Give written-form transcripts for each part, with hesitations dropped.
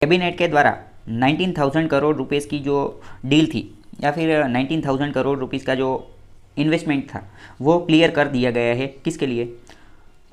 Cabinet के द्वारा 19,000 crore rupees की जो डील थी या फिर 19,000 करोड़ रुपीस का जो इन्वेस्टमेंट था वो क्लियर कर दिया गया है। किसके लिए?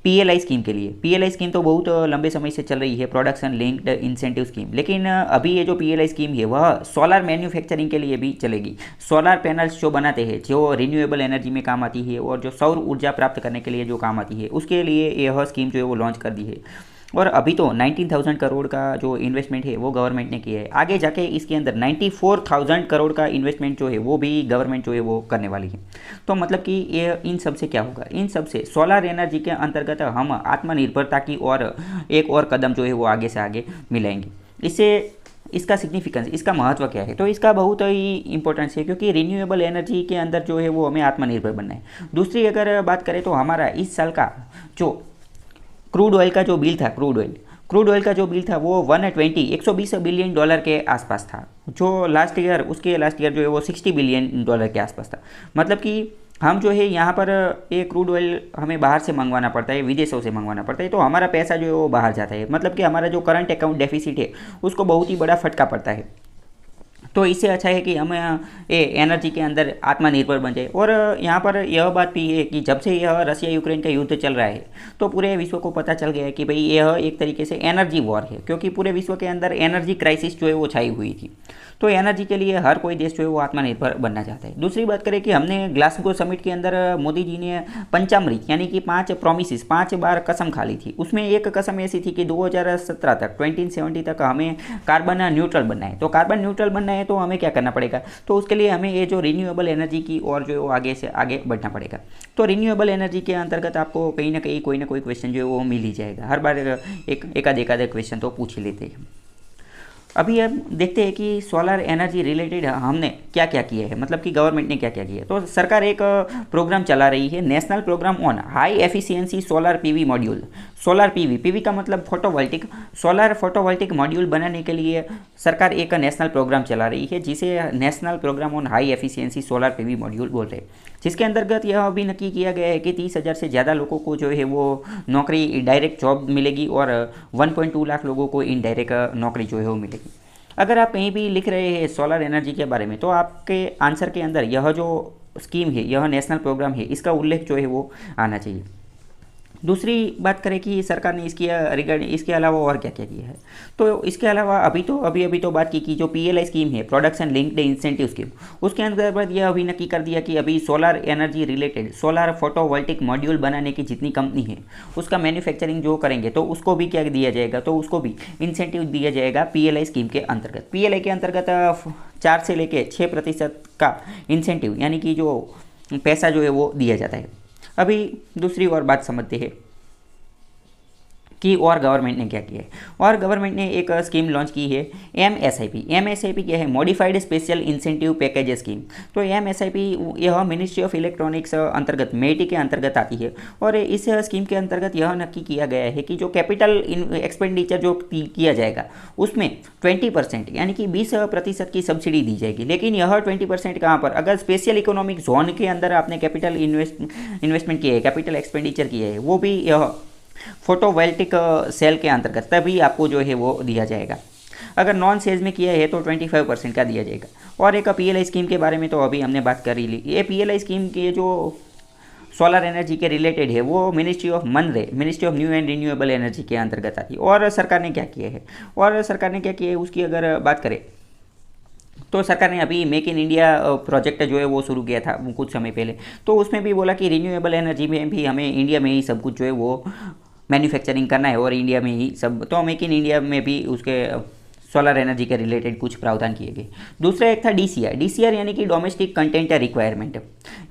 पीएलआई स्कीम के लिए। पीएलआई स्कीम तो बहुत लंबे समय से चल रही है, प्रोडक्शन लिंक्ड इंसेंटिव स्कीम, लेकिन अभी ये जो पीएलआई स्कीम है वह सोलर मैन्युफैक्चरिंग के लिए भी चलेगी। सोलर पैनल्स जो बनाते हैं, जो रिन्यूएबल एनर्जी में काम आती है और जो सौर ऊर्जा प्राप्त करने के लिए जो काम आती है, उसके लिए यह स्कीम जो है वो लॉन्च कर दी है। और अभी तो 19,000 करोड़ का जो इन्वेस्टमेंट है वो गवर्नमेंट ने किया है। आगे जाके इसके अंदर 94,000 करोड़ का इन्वेस्टमेंट जो है वो भी गवर्नमेंट जो है वो करने वाली है। तो मतलब कि ये इन सब से क्या होगा? इन सब से सोलर एनर्जी के अंतर्गत हम आत्मनिर्भरता की और एक और कदम जो है वो आगे से आगे मिलाएंगे। इससे इसका सिग्निफिकेंस, इसका महत्व क्या है? तो इसका बहुत ही इंपॉर्टेंस है, क्योंकि रिन्यूएबल एनर्जी के अंदर जो है वो हमें आत्मनिर्भर बनना है। दूसरी अगर बात करें तो हमारा इस साल का जो क्रूड ऑयल का जो बिल था, क्रूड ऑयल का जो बिल था वो 120 बिलियन डॉलर के आसपास था। जो लास्ट ईयर जो है वो 60 बिलियन डॉलर के आसपास था। मतलब कि हम जो है यहाँ पर ये क्रूड ऑयल हमें बाहर से मंगवाना पड़ता है, विदेशों से मंगवाना पड़ता है, तो हमारा पैसा जो है वो बाहर जाता है। मतलब कि हमारा जो करंट अकाउंट डेफिसिट है उसको बहुत ही बड़ा फटका पड़ता है। तो इससे अच्छा है कि हम ये एनर्जी के अंदर आत्मनिर्भर बन जाए। और यहाँ पर यह बात भी है कि जब से यह रसिया यूक्रेन का युद्ध चल रहा है तो पूरे विश्व को पता चल गया है कि भाई यह एक तरीके से एनर्जी वॉर है, क्योंकि पूरे विश्व के अंदर एनर्जी क्राइसिस जो है वो छाई हुई थी। तो एनर्जी के लिए हर कोई देश जो है वो आत्मनिर्भर बनना चाहता है। दूसरी बात करें कि हमने ग्लासगो समिट के अंदर मोदी जी ने पंचामृत यानी कि 5 प्रोमिस 5 बार कसम खा ली थी। उसमें एक कसम ऐसी थी कि 2017 तक 2070 तक हमें कार्बन न्यूट्रल बनना है। तो कार्बन न्यूट्रल बनना है तो हमें क्या करना पड़ेगा? तो उसके लिए हमें ये जो रिन्यूएबल एनर्जी की और जो है वो आगे से आगे बढ़ना पड़ेगा। तो रिन्यूएबल एनर्जी के अंतर्गत आपको कहीं ना कहीं कोई ना कोई क्वेश्चन जो है वो मिल ही जाएगा। हर बार एक आध क्वेश्चन तो पूछ ही लेते हैं। अभी हम देखते हैं कि सोलर एनर्जी रिलेटेड हमने क्या क्या किया है, मतलब कि गवर्नमेंट ने क्या क्या किया है। तो सरकार एक प्रोग्राम चला रही है, national programme on high efficiency solar PV module. Solar PV का मतलब फोटोवोल्टिक, सोलर फोटोवोल्टिक मॉड्यूल बनाने के लिए सरकार एक नेशनल प्रोग्राम चला रही है, जिसे national programme on high efficiency solar PV module बोल रहे हैं। जिसके अंतर्गत यह भी नक्की किया गया है कि 30,000 से ज़्यादा लोगों को जो है वो नौकरी, डायरेक्ट जॉब मिलेगी और 1.2 लाख लोगों को इनडायरेक्ट नौकरी जो है वो मिलेगी। अगर आप कहीं भी लिख रहे हैं सोलर एनर्जी के बारे में तो आपके आंसर के अंदर यह जो स्कीम है, यह नेशनल प्रोग्राम है, इसका उल्लेख जो है वो आना चाहिए। दूसरी बात करें कि सरकार ने इसके अलावा और क्या क्या किया है। तो इसके अलावा अभी तो बात की जो पीएलआई स्कीम है, प्रोडक्शन लिंक्ड इंसेंटिव स्कीम, उसके अंतर्गत यह अभी नक्की कर दिया कि अभी solar energy related solar photovoltaic module बनाने की जितनी कंपनी है उसका मैन्युफैक्चरिंग जो करेंगे तो उसको भी क्या दिया जाएगा? तो उसको भी इंसेंटिव दिया जाएगा पीएलआई स्कीम के अंतर्गत। पीएलआई के अंतर्गत 4 से लेकर 6% का इंसेंटिव यानी कि जो पैसा जो है वो दिया जाता है। अभी दूसरी और बात समझते हैं कि और गवर्नमेंट ने क्या किया है। और गवर्नमेंट ने एक स्कीम लॉन्च की है एमएसआईपी क्या है? Modified special incentive package scheme. तो एमएसआईपी यह मिनिस्ट्री ऑफ इलेक्ट्रॉनिक्स अंतर्गत मेटी के अंतर्गत आती है। और इस स्कीम के अंतर्गत यह नक्की किया गया है कि जो कैपिटल एक्सपेंडिचर जो किया जाएगा उसमें 20% यानी कि 20% की सब्सिडी दी जाएगी। लेकिन यह 20% कहाँ पर? अगर स्पेशल इकोनॉमिक जोन के अंदर आपने कैपिटल इन्वेस्टमेंट किया है, कैपिटल एक्सपेंडिचर किया है, वो भी यह फोटोवोल्टिक सेल के अंतर्गत, तभी आपको जो है वो दिया जाएगा। अगर नॉन सेज में किया है तो 25% का दिया जाएगा। और एक पीएलआई स्कीम के बारे में तो अभी हमने बात कर ही ली। ये पीएलआई स्कीम के जो सोलर एनर्जी के रिलेटेड है वो ministry of new and renewable energy के अंतर्गत आती है। और सरकार ने क्या किया है उसकी अगर बात करें तो सरकार ने अभी मेक इन इंडिया प्रोजेक्ट जो है वो शुरू किया था कुछ समय पहले। तो उसमें भी बोला कि रिन्यूएबल एनर्जी में भी हमें इंडिया में ही सब कुछ जो है वो मैन्युफैक्चरिंग करना है और इंडिया में ही सब। तो मेक इन इंडिया में भी उसके सोलर एनर्जी के रिलेटेड कुछ प्रावधान किए गए। दूसरा एक था डीसीआर यानी कि डोमेस्टिक कंटेंट रिक्वायरमेंट।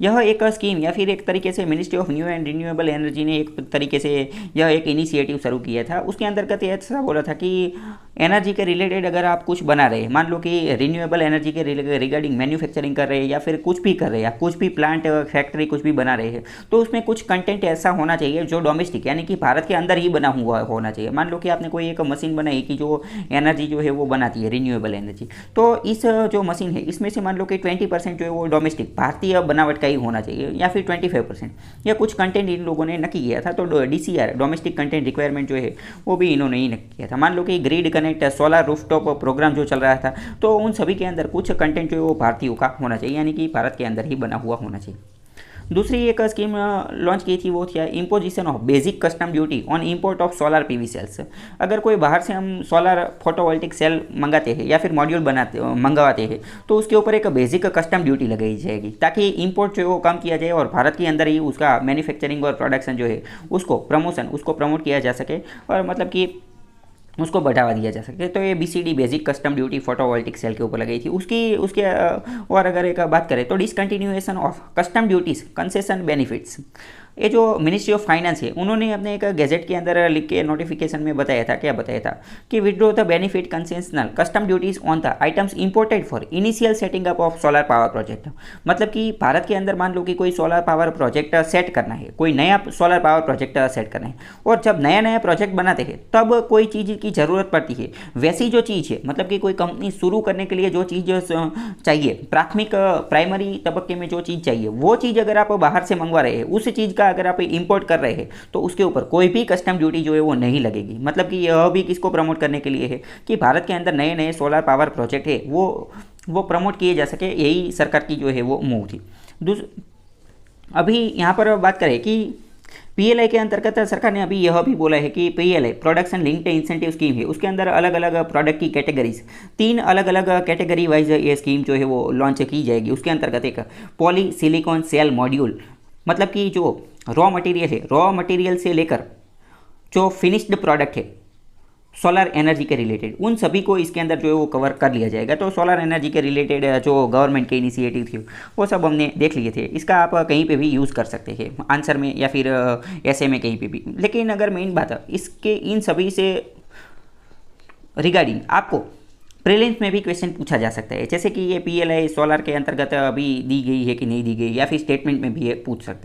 यह एक स्कीम या फिर एक तरीके से ministry of new and renewable energy ने एक तरीके से यह एक इनिशिएटिव शुरू किया था। उसके अंतर्गत यह ऐसा बोला था कि एनर्जी के रिलेटेड अगर आप कुछ बना रहे हैं, मान लो कि रिन्यूएबल एनर्जी के रिगार्डिंग मैन्युफैक्चरिंग कर रहे हैं या फिर कुछ भी कर रहे हैं, या कुछ भी प्लांट फैक्ट्री कुछ भी बना रहे हैं, तो उसमें कुछ कंटेंट ऐसा होना चाहिए जो डोमेस्टिक यानी कि भारत के अंदर ही बना हुआ होना चाहिए। मान लो कि आपने कोई एक मशीन बनाई कि जो एनर्जी जो है वो बनाती है रिन्यूएबल एनर्जी, तो इस जो मशीन है इसमें से मान लो कि 20% जो है वो डोमेस्टिक भारतीय बनावट का ही होना चाहिए या फिर 25%, या कुछ कंटेंट इन लोगों ने नक्की किया था। तो डीसीआर डोमेस्टिक कंटेंट रिक्वायरमेंट जो है वो भी इन्होंने ही नक्की किया था। मान लो कि grid connect solar rooftop programme जो चल रहा था, तो उन सभी के अंदर कुछ कंटेंट जो है वो भारतीयों का होना चाहिए, यानी कि भारत के अंदर ही बना हुआ होना चाहिए। दूसरी एक स्कीम लॉन्च की थी वो थी imposition of basic custom duty on import of solar PV sales. अगर कोई बाहर से हम सोलर फोटोवोल्टिक सेल मंगाते हैं या फिर मॉड्यूल मंगवाते हैं, तो उसके ऊपर एक बेसिक कस्टम ड्यूटी लगाई जाएगी, ताकि इंपोर्ट जो है वो कम किया जाए और भारत के अंदर ही उसका मैन्युफैक्चरिंग और प्रोडक्शन जो है उसको प्रमोट किया जा सके, और मतलब कि उसको बढ़ावा दिया जा सके। तो ये BCD basic custom duty photovoltaic cell के ऊपर लगाई थी। उसके और अगर एक बात करें तो discontinuation of custom duties concession benefits, ये जो मिनिस्ट्री ऑफ फाइनेंस है उन्होंने अपने एक गैजेट के अंदर लिख के नोटिफिकेशन में बताया था, क्या बताया था कि withdraw the benefit concessional custom duties on the items imported for initial setting up of solar power project. मतलब कि भारत के अंदर मान लो कि कोई सोलर पावर प्रोजेक्ट सेट करना है, कोई नया सोलर पावर प्रोजेक्ट सेट करना है, और जब नया नया प्रोजेक्ट बनाते हैं तब कोई चीज़ की ज़रूरत पड़ती है, वैसी जो चीज़ है, मतलब कि कोई कंपनी शुरू करने के लिए जो चीज़ चाहिए, प्राथमिक प्राइमरी तबक्के में जो चीज़ चाहिए, वो चीज़ अगर आप बाहर से मंगवा रहे हैं, उस चीज़ का अगर आप इंपोर्ट कर रहे हैं, तो उसके ऊपर कोई भी कस्टम ड्यूटी जो है वो नहीं लगेगी। मतलब कि यह भी किसको प्रमोट करने के लिए है कि भारत के अंदर नए नए सोलर पावर प्रोजेक्ट है वो प्रमोट किए जा सके, यही सरकार की जो है वो मूव थी। अभी यहाँ पर बात करें कि PLI के अंतर्गत सरकार ने अभी यह भी बोला है कि PLI production linked incentive scheme है, उसके अंदर अलग अलग प्रोडक्ट की कैटेगरीज, 3 अलग अलग कैटेगरी वाइज ये स्कीम जो है वो लॉन्च की जाएगी। उसके अंतर्गत एक पॉली सिलिकॉन सेल मॉड्यूल, मतलब कि जो रॉ मटेरियल है, रॉ मटेरियल से लेकर जो फिनिश्ड प्रोडक्ट है सोलर एनर्जी के रिलेटेड, उन सभी को इसके अंदर जो है वो कवर कर लिया जाएगा। तो सोलर एनर्जी के रिलेटेड जो गवर्नमेंट के इनिशिएटिव थी वो सब हमने देख लिए थे। इसका आप कहीं पे भी यूज़ कर सकते हैं, आंसर में या फिर ऐसे में कहीं पे भी। लेकिन अगर मेन बात है इसके इन सभी से रिगार्डिंग आपको प्रीलिम्स में भी क्वेश्चन पूछा जा सकता है, जैसे कि ये PLI सोलर के अंतर्गत अभी दी गई है कि नहीं दी गई, या फिर स्टेटमेंट में भी ये पूछ सकते हैं।